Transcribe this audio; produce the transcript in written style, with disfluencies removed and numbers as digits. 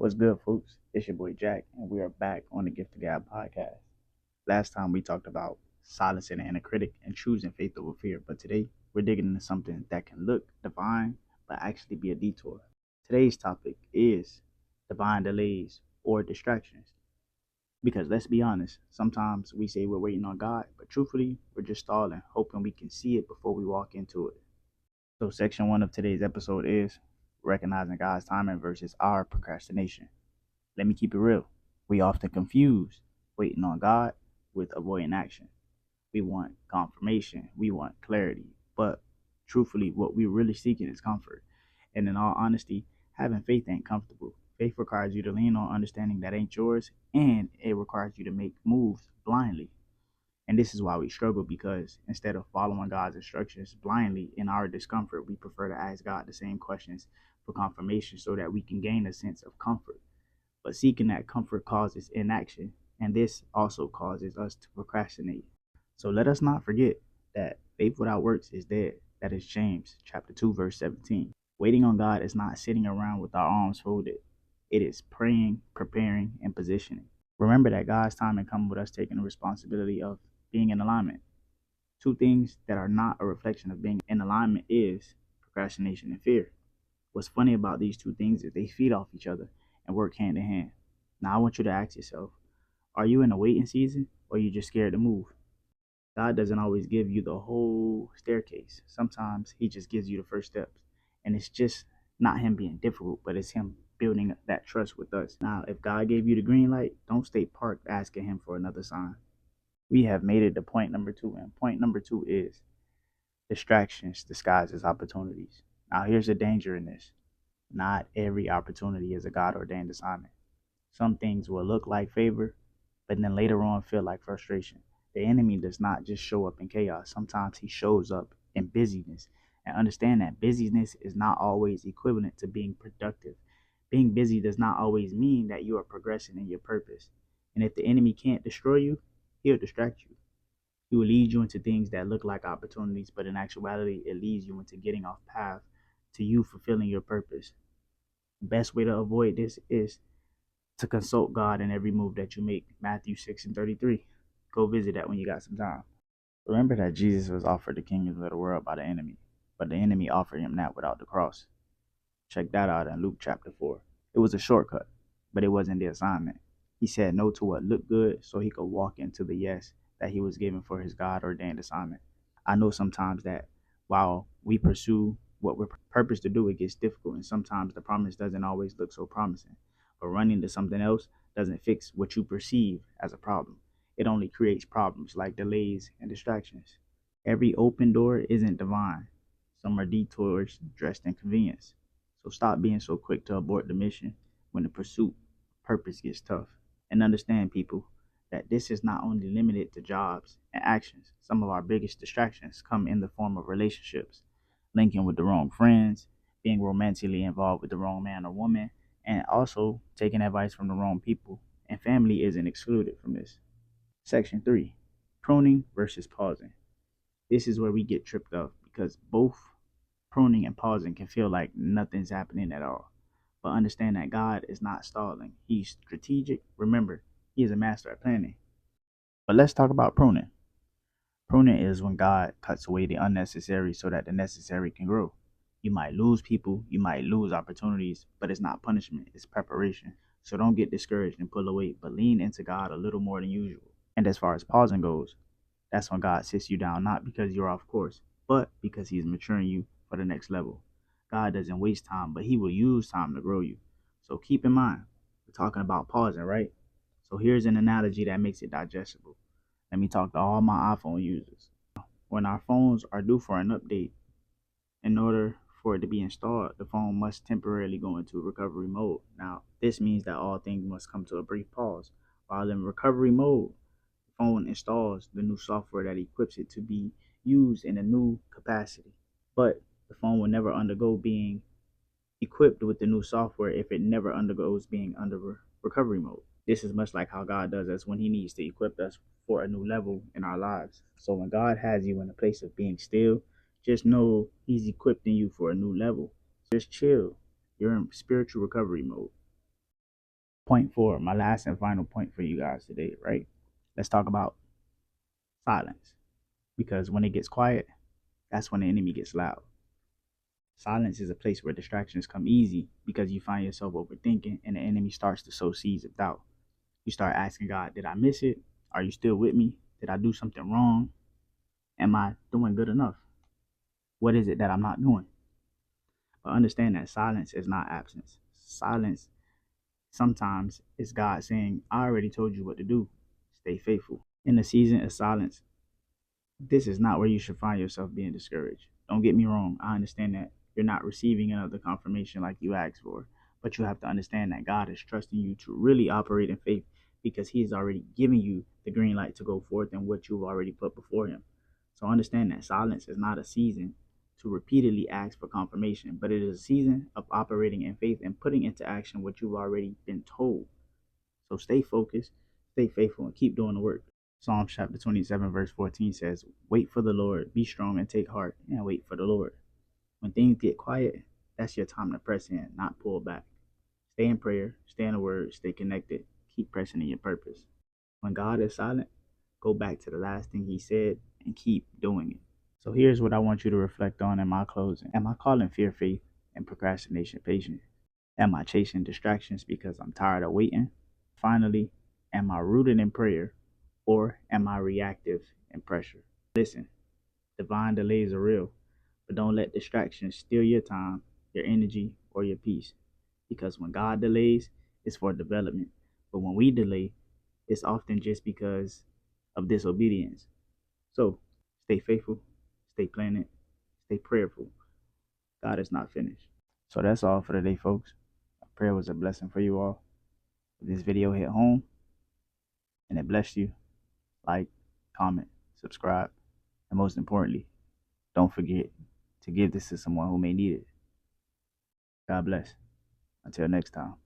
What's good, folks? It's your boy Jack, and we are back on the Gift of God podcast. Last time we talked about silencing the inner critic and choosing faith over fear, but today we're digging into something that can look divine but actually be a detour. Today's topic is divine delays or distractions. Because let's be honest, sometimes we say we're waiting on God, but truthfully, we're just stalling, hoping we can see it before we walk into it. So, section one of today's episode is recognizing God's timing versus our procrastination. Let me keep it real. We often confuse waiting on God with avoiding action. We want confirmation, we want clarity, but truthfully, what we're really seeking is comfort. And in all honesty, having faith ain't comfortable. Faith requires you to lean on understanding that ain't yours, and it requires you to make moves blindly. And this is why we struggle, because instead of following God's instructions blindly in our discomfort, we prefer to ask God the same questions for confirmation so that we can gain a sense of comfort. But seeking that comfort causes inaction, and this also causes us to procrastinate. So let us not forget that faith without works is dead. That is James chapter 2, verse 17. Waiting on God is not sitting around with our arms folded. It is praying, preparing, and positioning. Remember that God's timing comes with us taking the responsibility of being in alignment. Two things that are not a reflection of being in alignment is procrastination and fear. What's funny about these two things is they feed off each other and work hand in hand. Now I want you to ask yourself, are you in a waiting season or are you just scared to move? God doesn't always give you the whole staircase. Sometimes he just gives you the first steps. And it's just not him being difficult, but it's him building that trust with us. Now, if God gave you the green light, don't stay parked asking him for another sign. We have made it to point number two, and point number two is distractions disguised as opportunities. Now, here's the danger in this. Not every opportunity is a God ordained assignment. Some things will look like favor, but then later on feel like frustration. The enemy does not just show up in chaos. Sometimes he shows up in busyness. And understand that busyness is not always equivalent to being productive. Being busy does not always mean that you are progressing in your purpose. And if the enemy can't destroy you, he'll distract you. He will lead you into things that look like opportunities, but in actuality, it leads you into getting off path to you fulfilling your purpose. The best way to avoid this is to consult God in every move that you make. Matthew 6 and 33. Go visit that when you got some time. Remember that Jesus was offered the kingdoms of the world by the enemy, but the enemy offered him that without the cross. Check that out in Luke chapter 4. It was a shortcut, but it wasn't the assignment. He said no to what looked good so he could walk into the yes that he was given for his God ordained assignment. I know sometimes that while we pursue what we're purposed to do, it gets difficult, and sometimes the promise doesn't always look so promising. But running to something else doesn't fix what you perceive as a problem. It only creates problems like delays and distractions. Every open door isn't divine. Some are detours dressed in convenience. So stop being so quick to abort the mission when the pursuit of purpose gets tough. And understand, people, that this is not only limited to jobs and actions. Some of our biggest distractions come in the form of relationships, linking with the wrong friends, being romantically involved with the wrong man or woman, and also taking advice from the wrong people. And family isn't excluded from this. Section 3, pruning versus pausing. This is where we get tripped up because both pruning and pausing can feel like nothing's happening at all. But understand that God is not stalling. He's strategic. Remember, he is a master at planning. But let's talk about pruning. Pruning is when God cuts away the unnecessary so that the necessary can grow. You might lose people, you might lose opportunities, but it's not punishment, it's preparation. So don't get discouraged and pull away, but lean into God a little more than usual. And as far as pausing goes, that's when God sits you down, not because you're off course, but because he's maturing you for the next level. God doesn't waste time, but he will use time to grow you. So keep in mind, we're talking about pausing, right? So here's an analogy that makes it digestible. Let me talk to all my iPhone users. When our phones are due for an update, in order for it to be installed, the phone must temporarily go into recovery mode. Now, this means that all things must come to a brief pause. While in recovery mode, the phone installs the new software that equips it to be used in a new capacity. But the phone will never undergo being equipped with the new software if it never undergoes being under recovery mode. This is much like how God does us when he needs to equip us for a new level in our lives. So when God has you in a place of being still, just know he's equipping you for a new level. Just chill. You're in spiritual recovery mode. point four, my last and final point for you guys today, right? Let's talk about silence. Because when it gets quiet, that's when the enemy gets loud. Silence is a place where distractions come easy because you find yourself overthinking and the enemy starts to sow seeds of doubt. You start asking God, did I miss it? Are you still with me? Did I do something wrong? Am I doing good enough? What is it that I'm not doing? But understand that silence is not absence. Silence sometimes is God saying, I already told you what to do. Stay faithful. In the season of silence, this is not where you should find yourself being discouraged. Don't get me wrong. I understand that you're not receiving another confirmation like you asked for, but you have to understand that God is trusting you to really operate in faith because He has already given you the green light to go forth in what you've already put before Him. So understand that silence is not a season to repeatedly ask for confirmation, but it is a season of operating in faith and putting into action what you've already been told. So stay focused, stay faithful, and keep doing the work. Psalm chapter 27, verse 14 says, wait for the Lord, be strong and take heart, and wait for the Lord. When things get quiet, that's your time to press in, not pull back. Stay in prayer, stay in the word, stay connected, keep pressing in your purpose. When God is silent, go back to the last thing He said and keep doing it. So here's what I want you to reflect on in my closing. Am I calling fear faith and procrastination patience? Am I chasing distractions because I'm tired of waiting? Finally, am I rooted in prayer or am I reactive in pressure? Listen, divine delays are real, but don't let distractions steal your time, your energy, or your peace. Because when God delays, it's for development. But when we delay, it's often just because of disobedience. So stay faithful, stay planted, stay prayerful. God is not finished. So that's all for today, folks. I pray it was a blessing for you all. If this video hit home and it blessed you, like, comment, subscribe, and most importantly, don't forget to give this to someone who may need it. God bless. Until next time.